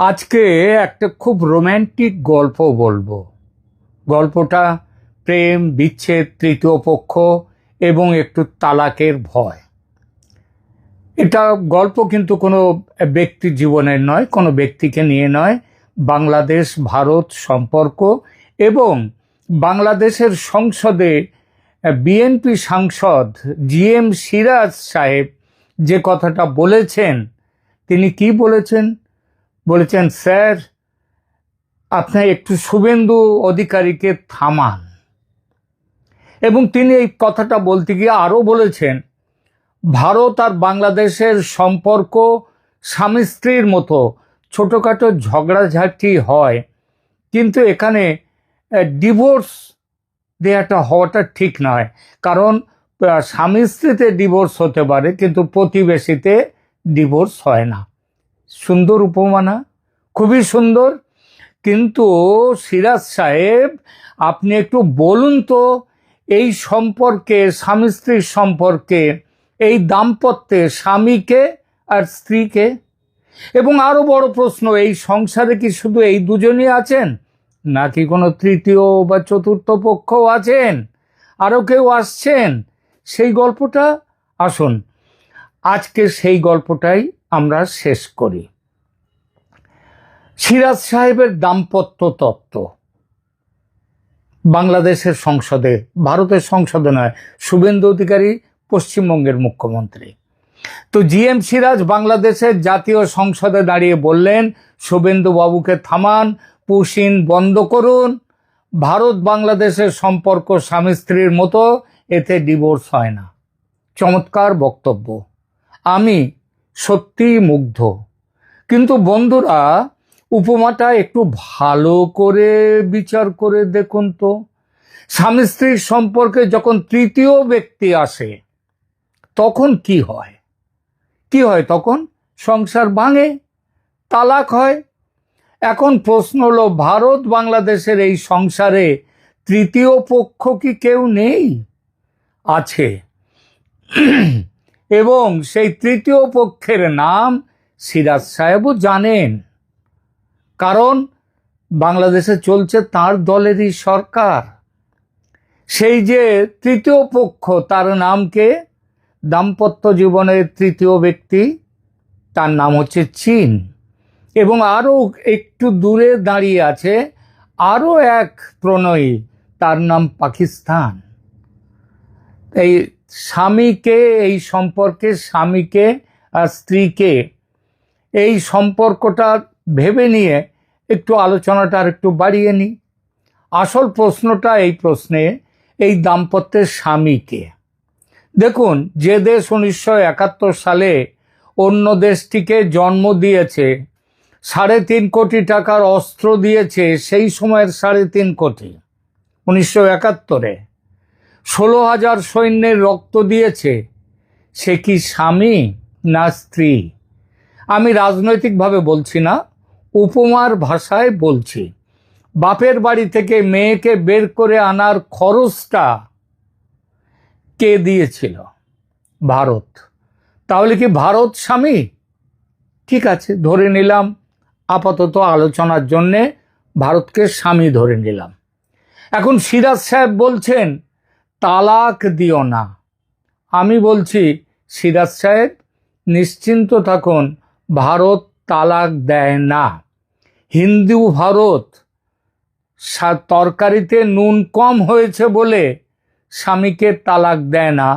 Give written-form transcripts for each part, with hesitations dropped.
আজকে একটা খুব রোম্যান্টিক গল্প বলবো। গল্পটা প্রেম, বিচ্ছেদ, তৃতীয় পক্ষ এবং একটু তালাকের ভয়। এটা গল্প কিন্তু কোনো ব্যক্তির জীবনের নয়, কোনো ব্যক্তিকে নিয়ে নয়। বাংলাদেশ ভারত সম্পর্ক এবং বাংলাদেশের সংসদে বিএনপি সাংসদ জিএম সিরাজ সাহেব যে কথাটা বলেছেন, তিনি কি বলেছেন? বলেছেন, স্যার আপনি একটু শুভেন্দু অধিকারীকে থামান। এবং তিনি এই কথাটা বলতে গিয়ে আরও বলেছেন, ভারত আর বাংলাদেশের সম্পর্ক স্বামী স্ত্রীর মতো, ছোটোখাটো ঝগড়াঝাটি হয়, কিন্তু এখানে ডিভোর্স দেওয়াটা হওয়াটা ঠিক নয়। কারণ স্বামী স্ত্রীতে ডিভোর্স হতে পারে, কিন্তু প্রতিবেশীতে ডিভোর্স হয় না। সুন্দর উপমা না? খুবই সুন্দর। কিন্তু সিরাজ সাহেব, আপনি একটু বলুন তো, এই সম্পর্কে, স্বামী স্ত্রীর সম্পর্কে, এই দাম্পত্যে স্বামীকে আর স্ত্রীকে, এবং আরো বড় প্রশ্ন, এই সংসারে কি শুধু এই দুজনই আছেন, নাকি কোনো তৃতীয় বা চতুর্থ পক্ষও আছেন, আরো কেউ আসছেন? সেই গল্পটা আসুন আজকে সেই গল্পটাই আমরা শেষ করি। সিরাজ সাহেবের দাম্পত্য তত্ত্ব বাংলাদেশের সংসদে, ভারতের সংসদে নয়, শুভেন্দু অধিকারী পশ্চিমবঙ্গের মুখ্যমন্ত্রী। তো জিএম সিরাজ বাংলাদেশের জাতীয় সংসদে দাঁড়িয়ে বললেন, শুভেন্দু বাবুকে থামান, পুশিন বন্ধ করুন। ভারত বাংলাদেশের সম্পর্ক স্বামী স্ত্রীর মতো, এতে ডিভোর্স হয় না। চমৎকার বক্তব্য, আমি সত্যিই মুগ্ধ। কিন্তু বন্ধুরা, উপমাটা একটু ভালো করে বিচার করে দেখুন তো। স্বামী স্ত্রীর সম্পর্কে যখন তৃতীয় ব্যক্তি আসে, তখন কি হয়? কি হয় তখন? সংসার ভাঙে, তালাক হয়। এখন প্রশ্ন হলো, ভারত বাংলাদেশের এই সংসারে তৃতীয় পক্ষ কি কেউ নেই? আছে। এবং সেই তৃতীয় পক্ষের নাম সিরাজ সাহেবও জানেন, কারণ বাংলাদেশে চলছে তার দলেরই সরকার। সেই যে তৃতীয় পক্ষ, তার নামকে, দাম্পত্য জীবনের তৃতীয় ব্যক্তি, তার নাম হচ্ছে চীন। এবং আরও একটু দূরে দাঁড়িয়ে আছে আরও এক প্রণয়ী, তার নাম পাকিস্তান। এই স্বামীকে, এই সম্পর্কে স্বামীকে আর স্ত্রীকে, এই সম্পর্কটা ভেবে নিয়ে একটু আলোচনাটা আর একটু বাড়িয়ে নিই। আসল প্রশ্নটা এই প্রশ্নে, এই দাম্পত্যের স্বামীকে। দেখুন, যে দেশ 1971 সালে অন্য দেশটিকে জন্ম দিয়েছে, 3.5 কোটি টাকার অস্ত্র দিয়েছে, সেই সময়ের 3.5 কোটি, 1971-এ 16,000 সৈন্যের রক্ত দিয়েছে, সে কি স্বামী না স্ত্রী? আমি রাজনৈতিকভাবে বলছি না, উপমার ভাষায় বলছি। বাপের বাড়ি থেকে মেয়েকে বের করে আনার খরচটা কে দিয়েছিল? ভারত। তাহলে কি ভারত স্বামী? ঠিক আছে, ধরে নিলাম, আপাতত আলোচনার জন্যে ভারতকে স্বামী ধরে নিলাম। এখন সিরাজ সাহেব বলছেন, তালাক দিও না। আমি বলছি, সিরাজ সাহেব নিশ্চিন্ত থাকুন, ভারত তালাক দেয় না। হিন্দু ভারত তরকারিতে নুন কম হয়েছে বলে স্বামীকে তালাক দেয় না,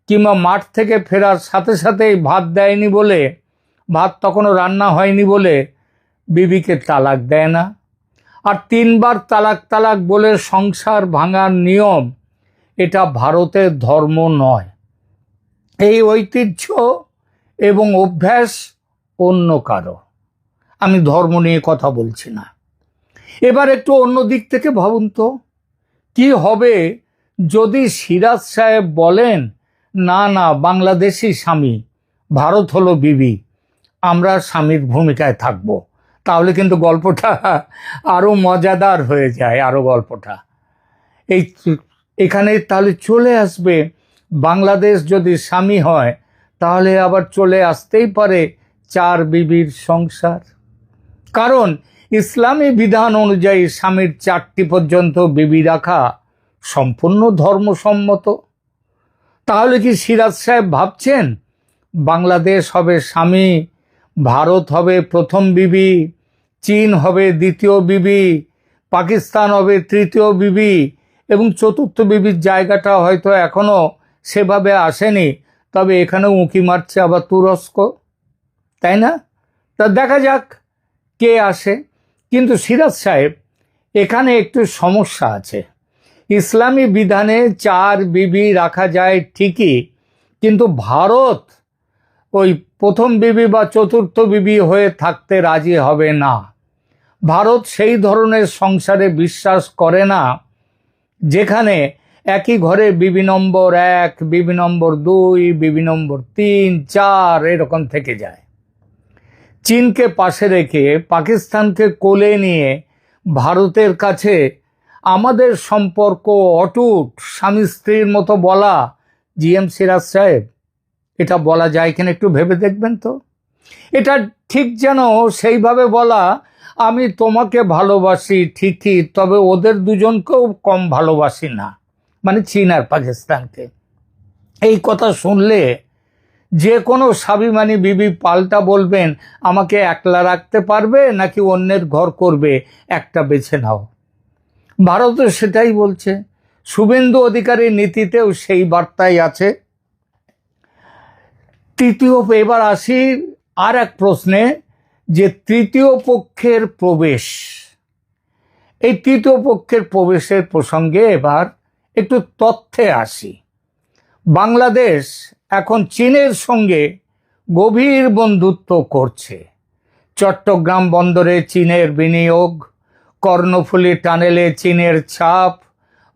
কিংবা মাঠ থেকে ফেরার সাথে সাথেই ভাত দেয়নি বলে, ভাত তখনও রান্না হয়নি বলে বিবিকে তালাক দেয় না। আর 3 বার তালাক তালাক বলে সংসার ভাঙার নিয়ম, এটা ভারতের ধর্ম নয়। এই ঐতিহ্য এবং অভ্যাস অন্য কারো। আমি ধর্ম নিয়ে কথা বলছি না। এবার একটু অন্য দিক থেকে ভাবুন তো, কি হবে যদি সিরাজ সাহেব বলেন, না না, বাংলাদেশি স্বামী, ভারত হলো বিবি, আমরা স্বামীর ভূমিকায় থাকব। তাহলে কিন্তু গল্পটা আরো মজাদার হয়ে যায়। আরো গল্পটা এখানে তাহলে চলে আসবে, বাংলাদেশ যদি স্বামী হয়, তাহলে আবার চলে আসতেই পারে 4 বিবির সংসার। কারণ ইসলামী বিধান অনুযায়ী স্বামীর 4টি পর্যন্ত বিবি রাখা সম্পূর্ণ ধর্মসম্মত। তাহলে কি সিরাজ সাহেব ভাবছেন বাংলাদেশ হবে স্বামী, ভারত হবে প্রথম বিবি, চীন হবে দ্বিতীয় বিবি, পাকিস্তান হবে তৃতীয় বিবি, এবং চতুর্থ বিবির জায়গাটা হয়তো এখনো সেভাবে আসেনি, তবে এখানে উঁকি মারছে আবার তুরস্ক, তাই না? তা দেখা যাক কে আসে। কিন্তু সিরাজ সাহেব, এখানে একটু সমস্যা আছে। ইসলামী বিধানে 4 বিবি রাখা যায় ঠিকই, কিন্তু ভারত ওই প্রথম বিবি বা চতুর্থ বিবি হয়ে থাকতে রাজি হবে না। ভারত সেই ধরনের সংসারে বিশ্বাস করে না যেখানে একই ঘরে বিবি নম্বর 1, বিবি নম্বর 2, বিবি নম্বর 3, 4 এরকম থেকে যায়। চীনকে পাশে রেখে পাকিস্তানকে কোলে নিয়ে ভারতের কাছে আমাদের সম্পর্ক অটুট, স্বামী স্ত্রীর মতো বলা, জিএম সিরাজ সাহেব, এটা বলা যায় কিনা একটু ভেবে দেখবেন তো। এটা ঠিক যেন সেইভাবে বলা, আমি তোমাকে ভালোবাসি ঠিকই, তবে ওদের দুজনকেও কম ভালোবাসি না, মানে চীন আর পাকিস্তানকে। এই কথা শুনলে যে কোনো স্বাভিমানী বিবি পাল্টা বলবেন, আমাকে একলা রাখতে পারবে নাকি অন্যের ঘর করবে, একটা বেছে নাও। ভারতও সেটাই বলছে। শুভেন্দু অধিকারীর নীতিতেও সেই বার্তাই আছে। এবার আসি আর এক প্রশ্নে, যে তৃতীয় পক্ষের প্রবেশ। এই তৃতীয় পক্ষের প্রবেশের প্রসঙ্গে এবার একটু তথ্যে আসি। বাংলাদেশ এখন চীনের সঙ্গে গভীর বন্ধুত্ব করছে। চট্টগ্রাম বন্দরে চীনের বিনিয়োগ, কর্ণফুলী টানেলে চীনের ছাপ,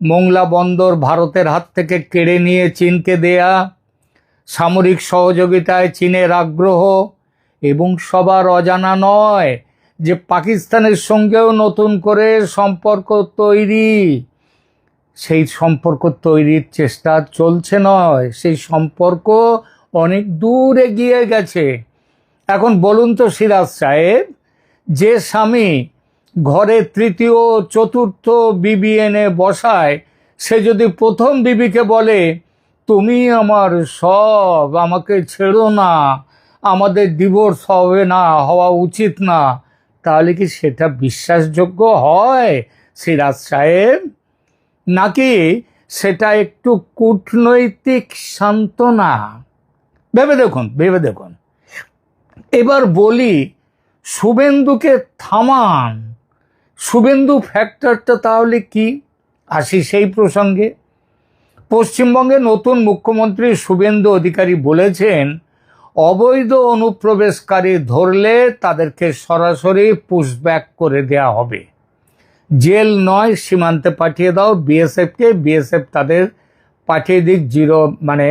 মোংলা বন্দর ভারতের হাত থেকে কেড়ে নিয়ে চীনকে দেয়া, সামরিক সহযোগিতায় চীনের আগ্রহ, এবং সবার অজানা নয় যে পাকিস্তানের সঙ্গেও নতুন করে সম্পর্ক তৈরি। সেই সম্পর্ক তৈরির চেষ্টা চলছে নয়, সেই সম্পর্ক অনেক দূর এগিয়ে গেছে। এখন বলুন তো সিরাজ সাহেব, যে স্বামী ঘরে তৃতীয় চতুর্থ বিবি এনে বসায়, সে যদি প্রথম বিবিকে বলে তুমি আমার সব, আমাকে ছেড়ো না, আমাদের ডিভোর্স হবে না, হওয়া উচিত না, তাহলে কি সেটা বিশ্বাসযোগ্য হয় সিরাজ সাহেব? নাকি সেটা একটু কূটনৈতিক সান্ত্বনা? ভেবে দেখুন, ভেবে দেখুন। এবার বলি, শুভেন্দুকে থামান। শুভেন্দু ফ্যাক্টরটা তাহলে কি? আসি সেই প্রসঙ্গে। পশ্চিমবঙ্গে নতুন মুখ্যমন্ত্রী শুভেন্দু অধিকারী বলেছেন, অবৈধ অনুপ্রবেশকারী ধরলে তাদেরকে সরাসরি পুশব্যাক করে দেয়া হবে, জেল নয়, সীমান্তে পাঠিয়ে দাও বিএসএফকে, বিএসএফ তাদের পাঠিয়ে দিক মানে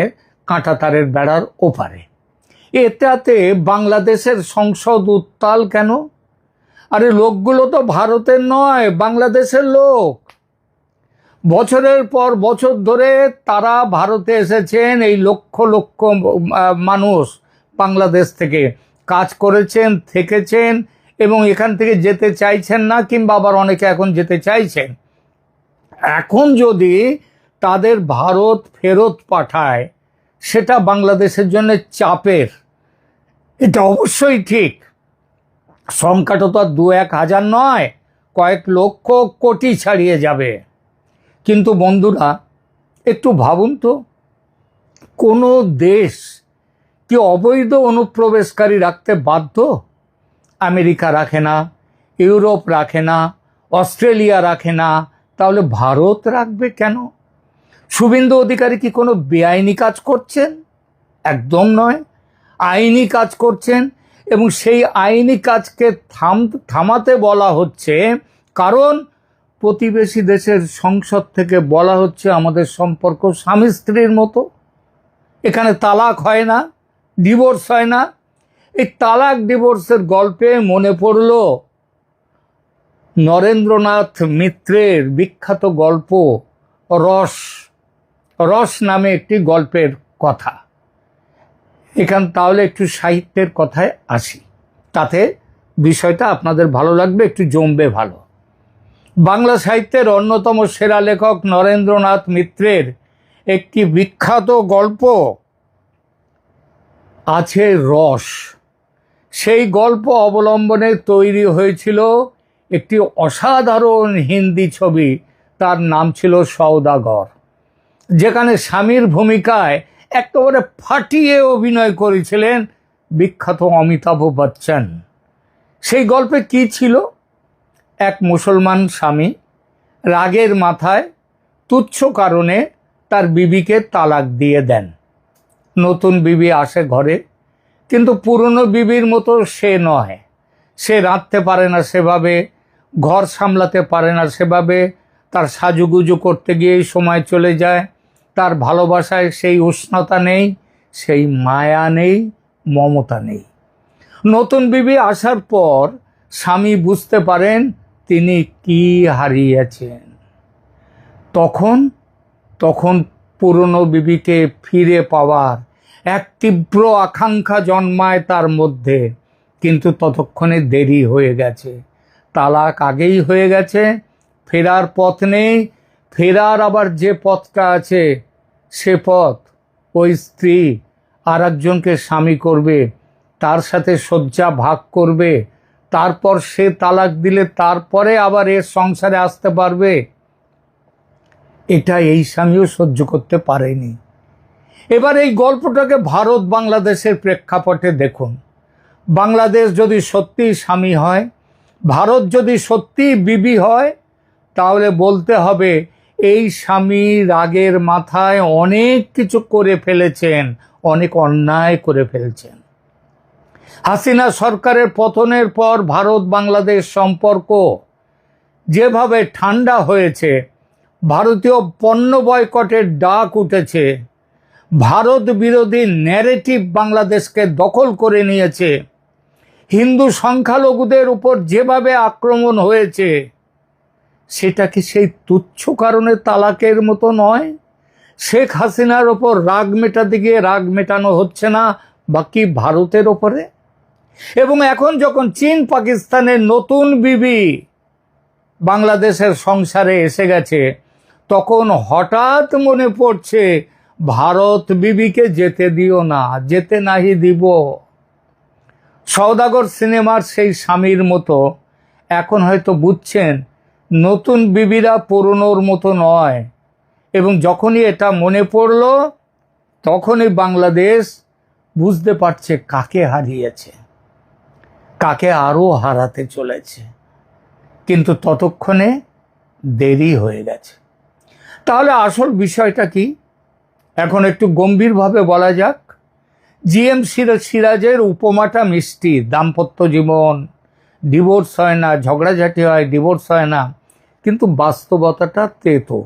কাঁটাতারের বেড়ার ওপারে। এটাতে বাংলাদেশের সংসদ উত্তাল কেন? আরে লোকগুলো তো ভারতের নয়, বাংলাদেশের লোক। বছরের পর বছর ধরে তারা ভারতে এসেছেন, এই লক্ষ লক্ষ মানুষ বাংলাদেশ থেকে কাজ করেছেন, থেকেছেন, এবং এখান থেকে যেতে চাইছেন না, কিংবা আবার অনেকে এখন যেতে চাইছেন। এখন যদি তাদের ভারত ফেরত পাঠায়, সেটা বাংলাদেশের জন্য চাপের। এটা অবশ্যই ঠিক। সংখ্যাটা তো আর 2-1 হাজার নয়, কয়েক লক্ষ কোটি ছাড়িয়ে যাবে। কিন্তু বন্ধুরা, একটু ভাবুন তো, কোনো দেশ কি অবৈধ অনুপ্রবেশকারী রাখতে বাধ্য? আমেরিকা রাখে না, ইউরোপ রাখে না, অস্ট্রেলিয়া রাখে না, তাহলে ভারত রাখবে কেন? শুভেন্দু অধিকারী কি কোনো বেআইনি কাজ করছেন? একদম নয়, আইনি কাজ করছেন। এবং সেই আইনি কাজকে থামাতে বলা হচ্ছে, কারণ প্রতিবেশী দেশের সংসদ থেকে বলা হচ্ছে আমাদের সম্পর্ক স্বামী স্ত্রীর মতো, এখানে তালাক হয় না, ডিভোর্স হয় না। এই তালাক ডিভোর্সের গল্পে মনে পড়ল নরেন্দ্রনাথ মিত্রের বিখ্যাত গল্প রস নামে একটি গল্পের কথা। তাহলে একটু সাহিত্যের কথায় আসি, তাতে বিষয়টা আপনাদের ভালো লাগবে, একটু জমবে ভালো। বাংলা সাহিত্যের অন্যতম সেরা লেখক নরেন্দ্রনাথ মিত্রের একটি বিখ্যাত গল্প আছে রস। সেই গল্প অবলম্বনে তৈরি হয়েছিল একটি অসাধারণ হিন্দি ছবি, তার নাম ছিল সওদাগর, যেখানে স্বামীর ভূমিকায় একেবারে ফাটিয়ে অভিনয় করেছিলেন বিখ্যাত অমিতাভ বচ্চন। সেই গল্পে কি ছিল? এক মুসলমান স্বামী রাগের মাথায় তুচ্ছ কারণে তার বিবিকে তালাক দিয়ে দেন। নতুন বিবি আসে ঘরে, কিন্তু পুরনো বিবির মতো সে নয়। সে রাঁধতে পারে না সেভাবে, ঘর সামলাতে পারে না সেভাবে, তার সাজুগুজু করতে গিয়েই সময় চলে যায়। তার ভালোবাসায় সেই উষ্ণতা নেই, সেই মায়া নেই, মমতা নেই। নতুন বিবি আসার পর স্বামী বুঝতে পারেন তিনি কি হারিয়েছেন। তখন পুরনো বিবিকে ফিরে পাওয়ার এক তীব্র আকাঙ্ক্ষা জন্মায় তার মধ্যে, কিন্তু ততক্ষণে দেরি হয়ে গেছে। তালাক আগেই হয়ে গেছে, ফেরার পথ নেই। ফেরার আবার যে পথটা আছে, সে পথ ওই স্ত্রী আর একজনকে স্বামী করবে, তার সাথে শয্যা ভাগ করবে, তারপর সে তালাক দিলে তারপরে আবার এর সংসারে আসতে পারবে। এটা এই স্বামীও সহ্য করতে পারেনি। এবার এই গল্পটাকে ভারত বাংলাদেশের প্রেক্ষাপটে দেখুন। বাংলাদেশ যদি সত্যি স্বামী হয়, ভারত যদি সত্যি বিবি হয়, তাহলে বলতে হবে এই স্বামী রাগের মাথায় অনেক কিছু করে ফেলেছেন, অনেক অন্যায় করে ফেলছেন। হাসিনা সরকারের পতনের পর ভারত বাংলাদেশ সম্পর্ক যেভাবে ঠান্ডা হয়েছে, ভারতীয় পণ্য বয়কটের ডাক উঠেছে, ভারত বিরোধী ন্যারেটিভ বাংলাদেশকে দখল করে নিয়েছে, হিন্দু সংখ্যালঘুদের উপর যেভাবে আক্রমণ হয়েছে, সেটা কি সেই তুচ্ছ কারণে তালাকের মতো নয়? শেখ হাসিনার ওপর রাগ মেটাতে গিয়ে রাগ মেটানো হচ্ছে না বাকি ভারতের ওপরে? এবং এখন যখন চীন পাকিস্তানের নতুন বিবি বাংলাদেশের সংসারে এসে গেছে, তখন হঠাৎ মনে পড়ছে ভারত বিবিকে যেতে দিও না, যেতে নাহি দিব। সওদাগর সিনেমার সেই স্বামীর মতো এখন হয়তো বুঝছেন নতুন বিবিরা পুরনোর মতো নয়। এবং যখনই এটা মনে পড়ল, তখনই বাংলাদেশ বুঝতে পারছে কাকে হারিয়েছে, কাকে আরও হারাতে চলেছে। কিন্তু ততক্ষণে দেরি হয়ে গেছে। তাহলে আসল বিষয়টা কি? এখন একটু গম্ভীরভাবে বলা যাক। জিএম সিরাজের উপমাটা মিষ্টি, দাম্পত্য জীবন, ডিভোর্স হয় না, ঝগড়াঝাটি হয়, ডিভোর্স হয় না, কিন্তু বাস্তবতাটা তেতো।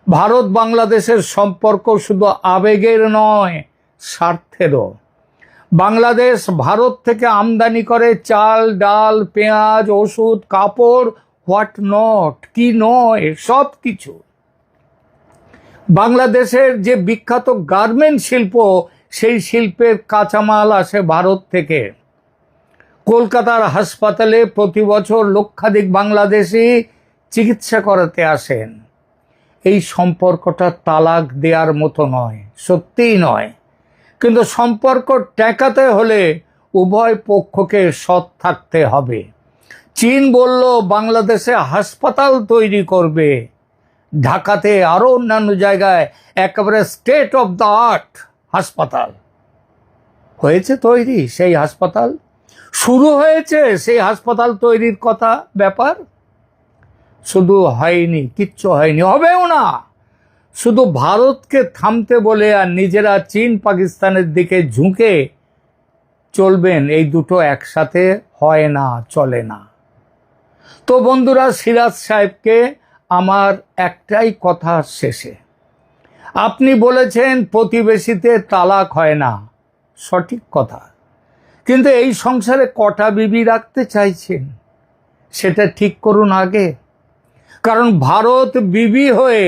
ভারত বাংলাদেশের সম্পর্ক শুধু আবেগের নয়, স্বার্থেরও। বাংলাদেশ ভারত থেকে আমদানি করে চাল, ডাল, পেঁয়াজ, ওষুধ, কাপড়, হোয়াট নট, কি নয়, সব কিছু। বাংলাদেশের যে বিখ্যাত গার্মেন্ট শিল্প, সেই শিল্পের কাঁচামাল আসে ভারত থেকে। কলকাতার হাসপাতালে প্রতি বছর লক্ষাধিক বাংলাদেশি চিকিৎসা করাতে আসেন। এই সম্পর্কটা তালাক দেওয়ার মতো নয়, সত্যিই নয়। কিন্তু সম্পর্ক টেকাতে হলে উভয় পক্ষকে সৎ থাকতে হবে। চীন বলল বাংলাদেশে হাসপাতাল তৈরি করবে, ঢাকাতে আরো অন্যান্য জায়গায় একেবারে স্টেট অফ দ্য আর্ট হাসপাতাল হয়েছে তৈরি। সেই হাসপাতাল শুরু হয়েছে, সেই হাসপাতাল তৈরির কথা ব্যাপার শুধু হয়নি, কিচ্ছু হয়নি, হবেও না। শুধু ভারতকে থামতে বলে আর নিজেরা চীন পাকিস্তানের দিকে ঝুঁকে চলবেন, এই দুটো একসাথে হয় না, চলে না। তো বন্ধুরা, সিরাজ সাহেবকে আমার একটাই কথা শেষে, আপনি বলেছেন প্রতিবেশীতে তালাক হয় না, সঠিক কথা, কিন্তু এই সংসারে কটা বিবি রাখতে চাইছেন সেটা ঠিক করুন আগে। কারণ ভারত বিবি হয়ে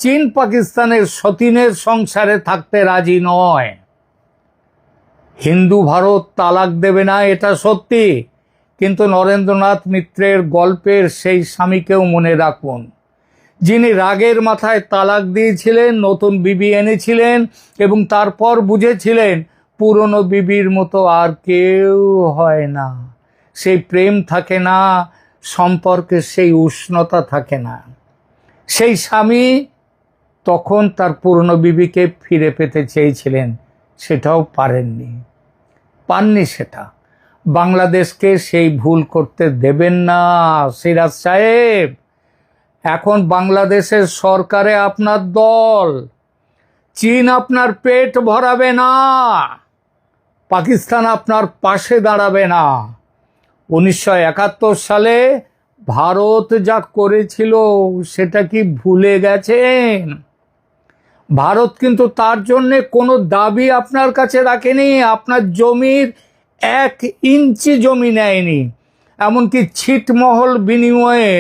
চীন পাকিস্তানের সতীনের সংসারে থাকতে রাজি নয়। হিন্দু ভারত তালাক দেবে না, এটা সত্যি, কিন্তু নরেন্দ্রনাথ মিত্রের গল্পের সেই স্বামীকেও মনে রাখুন, যিনি রাগের মাথায় তালাক দিয়েছিলেন, নতুন বিবি এনেছিলেন এবং তারপর বুঝেছিলেন পুরনো বিবির মতো আর কেউ হয় না। সেই প্রেম থাকে না, সম্পর্কে সেই উষ্ণতা থাকে না। সেই স্বামী তখন তার পুরনো বিবিকে ফিরে পেতে চেয়েছিলেন, সেটাও পাননি সেটা। বাংলাদেশকে সেই ভুল করতে দেবেন না সিরাজ সাহেব। এখন বাংলাদেশের সরকারে আপনার দল, চীন আপনার পেট ভরাবে না, পাকিস্তান আপনার পাশে দাঁড়াবে না। 1971 সালে ভারত যা করেছিল সেটা কি ভুলে গেছেন? ভারত কিন্তু তার জন্যে কোনো দাবি আপনার কাছে রাখেনি, আপনার জমির 1 ইঞ্চি জমি নেয়নি। এমনকি ছিটমহল বিনিময়ে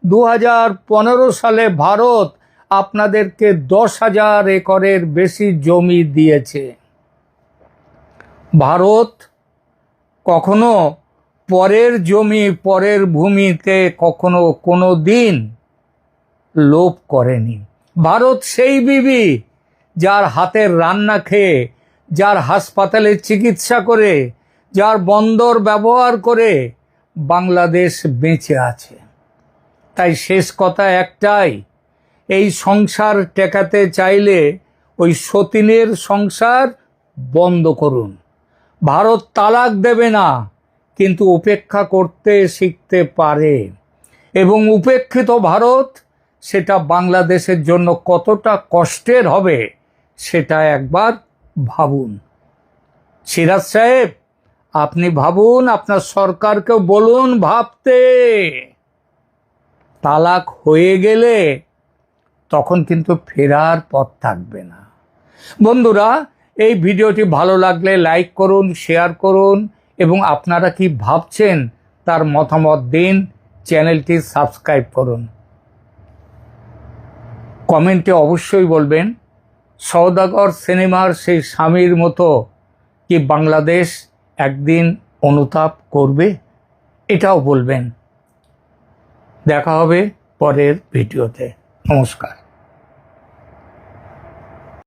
2015 সালে ভারত আপনাদেরকে 10,000 একরের বেশি জমি দিয়েছে। ভারত কখনো পরের জমি, পরের ভূমিতে কখনো কোনো দিন লোভ করেনি। ভারত সেই বিবি যার হাতের রান্না খেয়ে, যার হাসপাতালে চিকিৎসা করে, যার বন্দর ব্যবহার করে বাংলাদেশ বেঁচে আছে। তাই শেষ কথা একটাই, এই সংসার টেকাতে চাইলে ওই সতীনের সংসার বন্ধ করুন। ভারত তালাক দেবে না, কিন্তু উপেক্ষা করতে শিখতে পারে, এবং উপেক্ষিত ভারত সেটা বাংলাদেশের জন্য কতটা কষ্টের হবে সেটা একবার ভাবুন। সিরাজ সাহেব, আপনি ভাবুন, আপনার সরকারকেও বলুন ভাবতে। তালাক হয়ে গেলে তখন কিন্তু ফেরার পথ থাকবে না। বন্ধুরা, এই ভিডিওটি ভালো লাগলে লাইক করুন, শেয়ার করুন এবং আপনারা কি ভাবছেন তার মতামত দিন। চ্যানেলটি সাবস্ক্রাইব করুন। কমেন্টে অবশ্যই বলবেন, সওদাগর সিনেমার সেই স্বামীর মতো কি বাংলাদেশ একদিন অনুতাপ করবে? এটাও বলবেন। দেখা হবে পরের ভিডিওতে। নমস্কার।